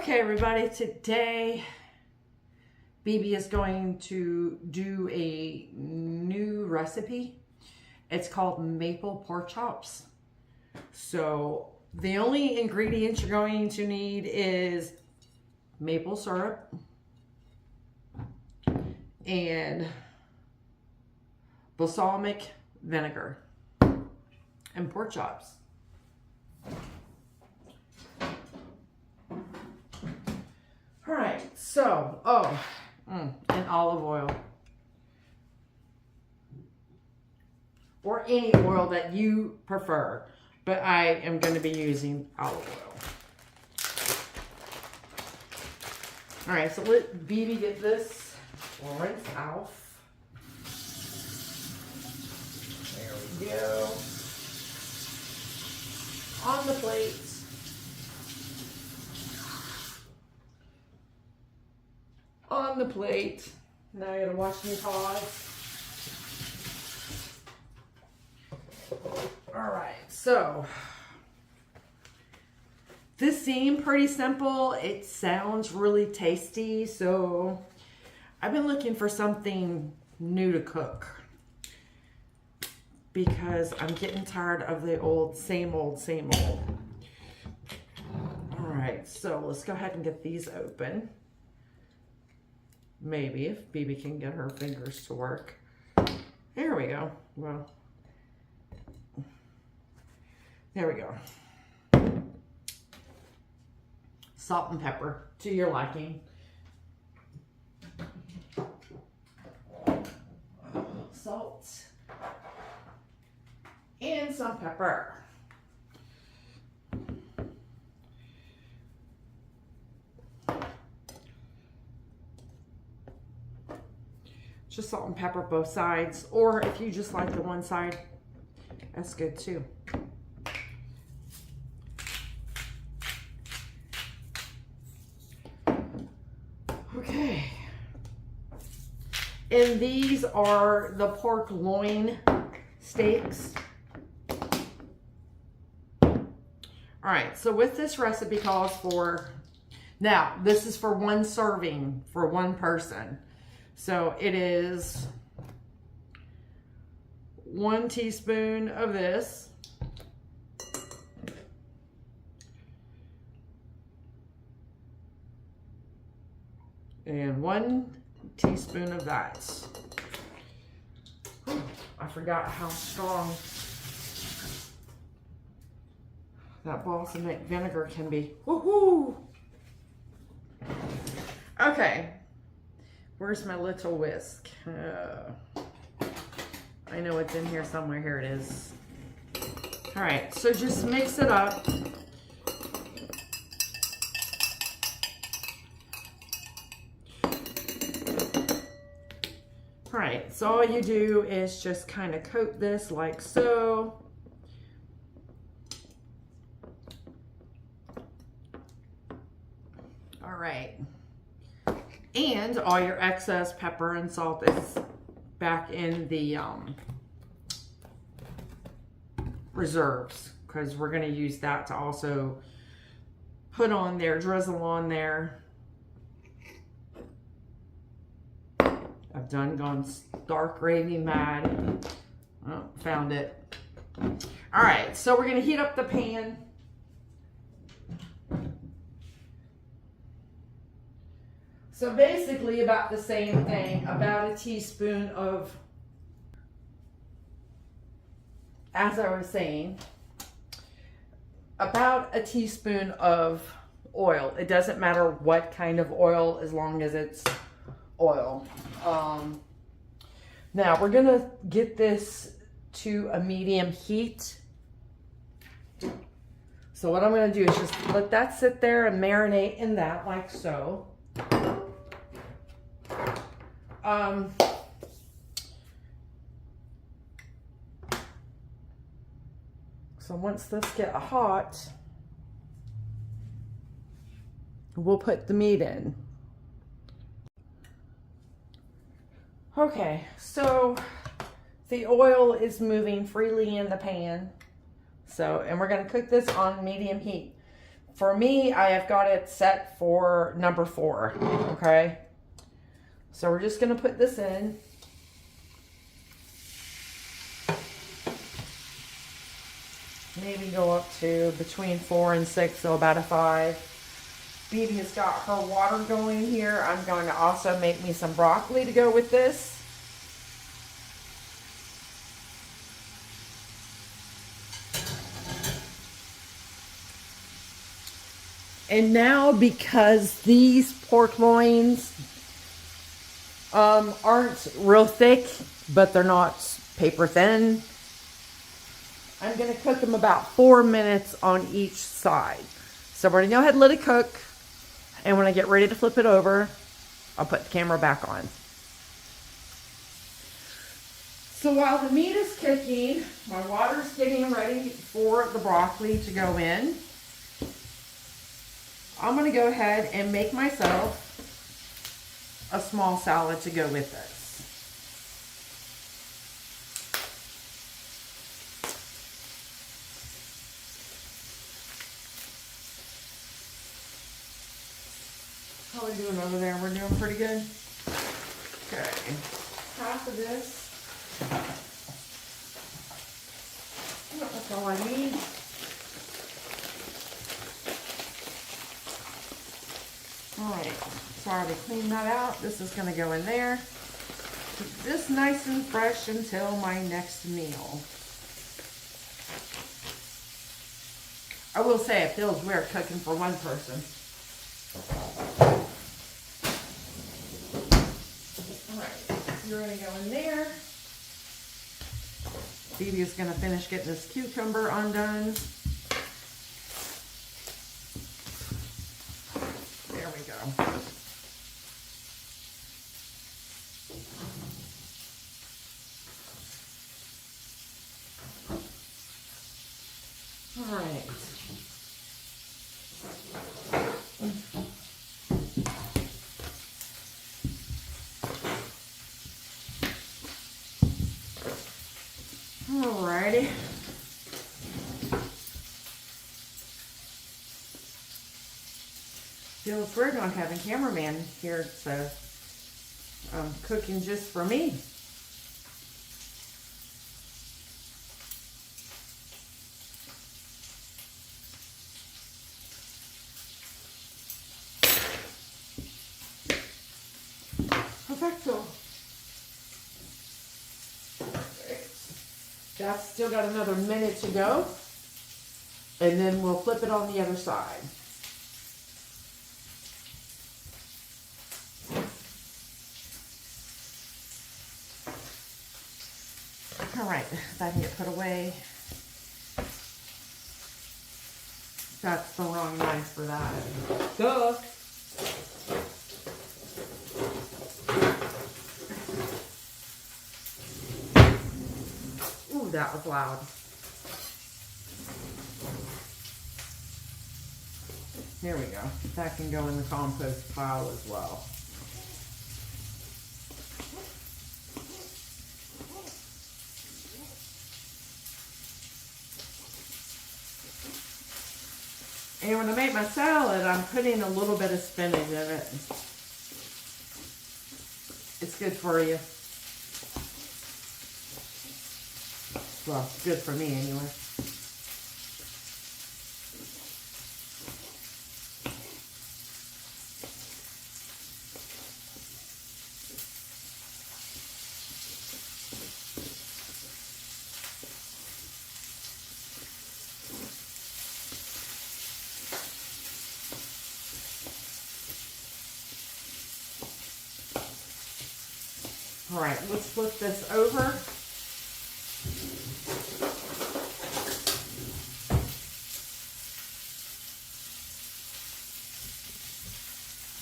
Okay, everybody, today BB is going to do a new recipe. It's called maple pork chops. So the only ingredients you're going to need is maple syrup and balsamic vinegar and pork chops. All right, so, and olive oil. Or any oil that you prefer, but I am going to be using olive oil. All right, so let BB get this rinse off. There we go. On the plate. On the plate. Now I gotta wash my paws. Alright, so this seemed pretty simple. It sounds really tasty, so I've been looking for something new to cook because I'm getting tired of the old, same old, same old. Alright, so let's go ahead and get these open. Maybe if BB can get her fingers to work. There we go. Well, there we go. Salt and pepper to your liking. Salt and some pepper. Just salt and pepper both sides, or if you just like the one side, that's good too. Okay. And these are the pork loin steaks. All right, so with this recipe calls for, now this is for one serving for one person. So it is 1 teaspoon of this. And 1 teaspoon of that. Whew, I forgot how strong that balsamic vinegar can be. Woohoo! Okay. Where's my little whisk? I know it's in here somewhere. Here it is. All right, so just mix it up. All right, so all you do is just kind of coat this like so. All right. And all your excess pepper and salt is back in the reserves, because we're going to use that to also put on there, drizzle on there. I've gone stark raving mad. Oh, found it. All right, so we're going to heat up the pan. So basically about the same thing, about a teaspoon of, as I was saying, about a teaspoon of oil. It doesn't matter what kind of oil as long as it's oil. Now we're gonna get this to a medium heat. So what I'm gonna do is just let that sit there and marinate in that like so. So once this gets hot, we'll put the meat in. Okay, so the oil is moving freely in the pan. So, and we're gonna cook this on medium heat. For me, I have got it set for number 4, okay? So we're just gonna put this in. Maybe go up to between 4 and 6, so about a 5. Phoebe has got her water going here. I'm going to also make me some broccoli to go with this. And now, because these pork loins aren't real thick, but they're not paper thin, I'm going to cook them about 4 minutes on each side. So we're going to go ahead and let it cook. And when I get ready to flip it over, I'll put the camera back on. So while the meat is cooking, my water's getting ready for the broccoli to go in. I'm going to go ahead and make myself a small salad to go with this. How are we doing over there? We're doing pretty good. Okay, half of this. That's all I need. Alright, so I already cleaned that out. This is going to go in there. Keep this nice and fresh until my next meal. I will say it feels weird cooking for one person. Alright, you're going to go in there. Phoebe is going to finish getting this cucumber undone. There we go. All right. Alrighty. Feels weird not having cameraman here, so I'm cooking just for me. Perfecto. That's still got another minute to go, and then we'll flip it on the other side. All right, that can get put away. That's the wrong knife for that. Duh. Ooh, that was loud. There we go. That can go in the compost pile as well. And when I make my salad, I'm putting a little bit of spinach in it. It's good for you. Well, it's good for me anyway. All right, let's flip this over.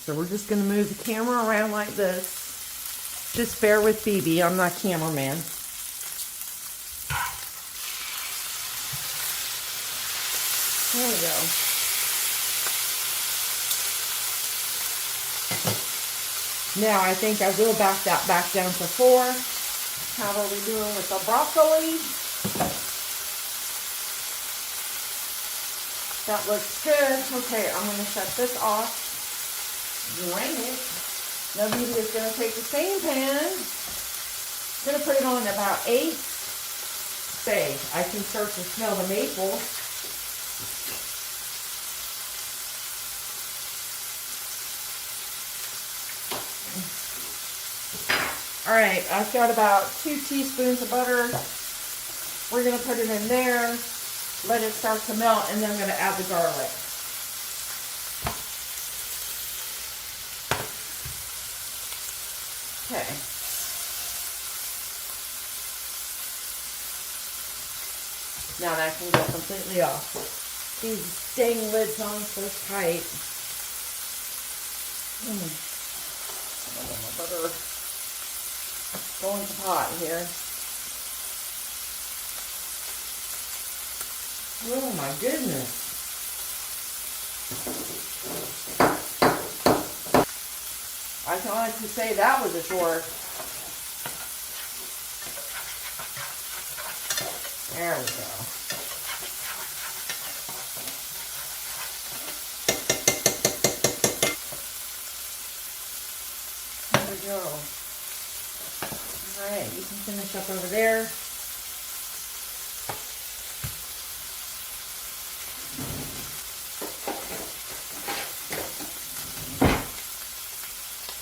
So we're just going to move the camera around like this. Just bear with Phoebe, I'm not cameraman. There we go. Now I think I will back that back down to 4. How are we doing with the broccoli? That looks good. Okay, I'm going to shut this off. Drain it. Now Bibi is going to take the same pan. I'm going to put it on about 8. Say, I can start to smell the maple. All right, I've got about 2 teaspoons of butter. We're going to put it in there, let it start to melt, and then I'm going to add the garlic. Okay. Now that can go completely off. These dang lids on so tight. My butter going to pot here. Oh my goodness. I can honestly say that was a chore. There we go. There we go. Alright, you can finish up over there.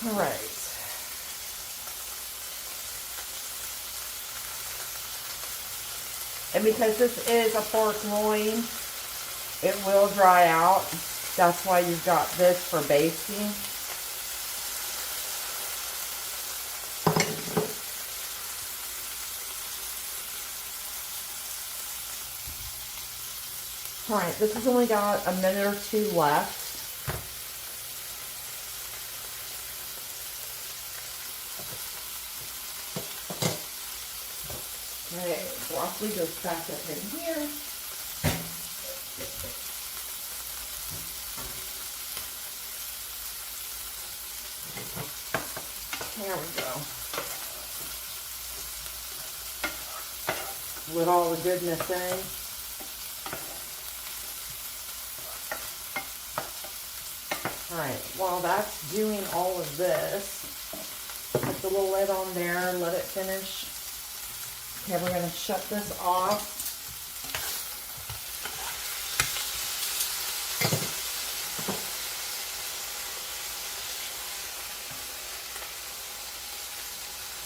Alright. And because this is a pork loin, it will dry out. That's why you've got this for basting. Alright, this has only got a minute or 2 left. Okay, broccoli goes back up in here. There we go. With all the goodness in. Alright, while that's doing all of this, put the little lid on there, let it finish. Okay, we're going to shut this off.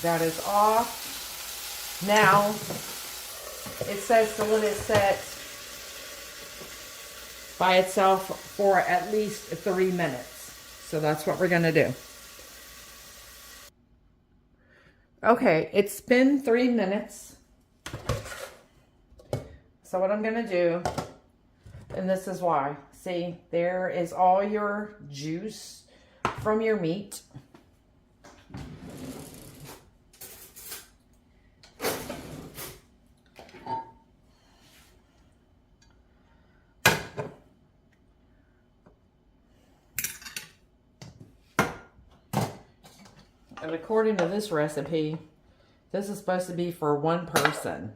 That is off. Now, it says to let it set by itself for at least 3 minutes. So that's what we're going to do. Okay, it's been 3 minutes. So what I'm going to do, and this is why. See, there is all your juice from your meat. And according to this recipe, this is supposed to be for 1 person.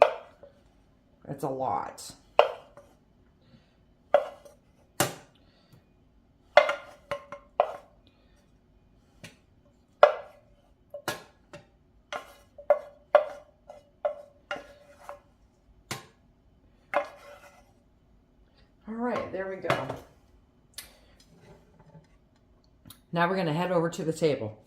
It's a lot. All right, there we go. Now we're going to head over to the table.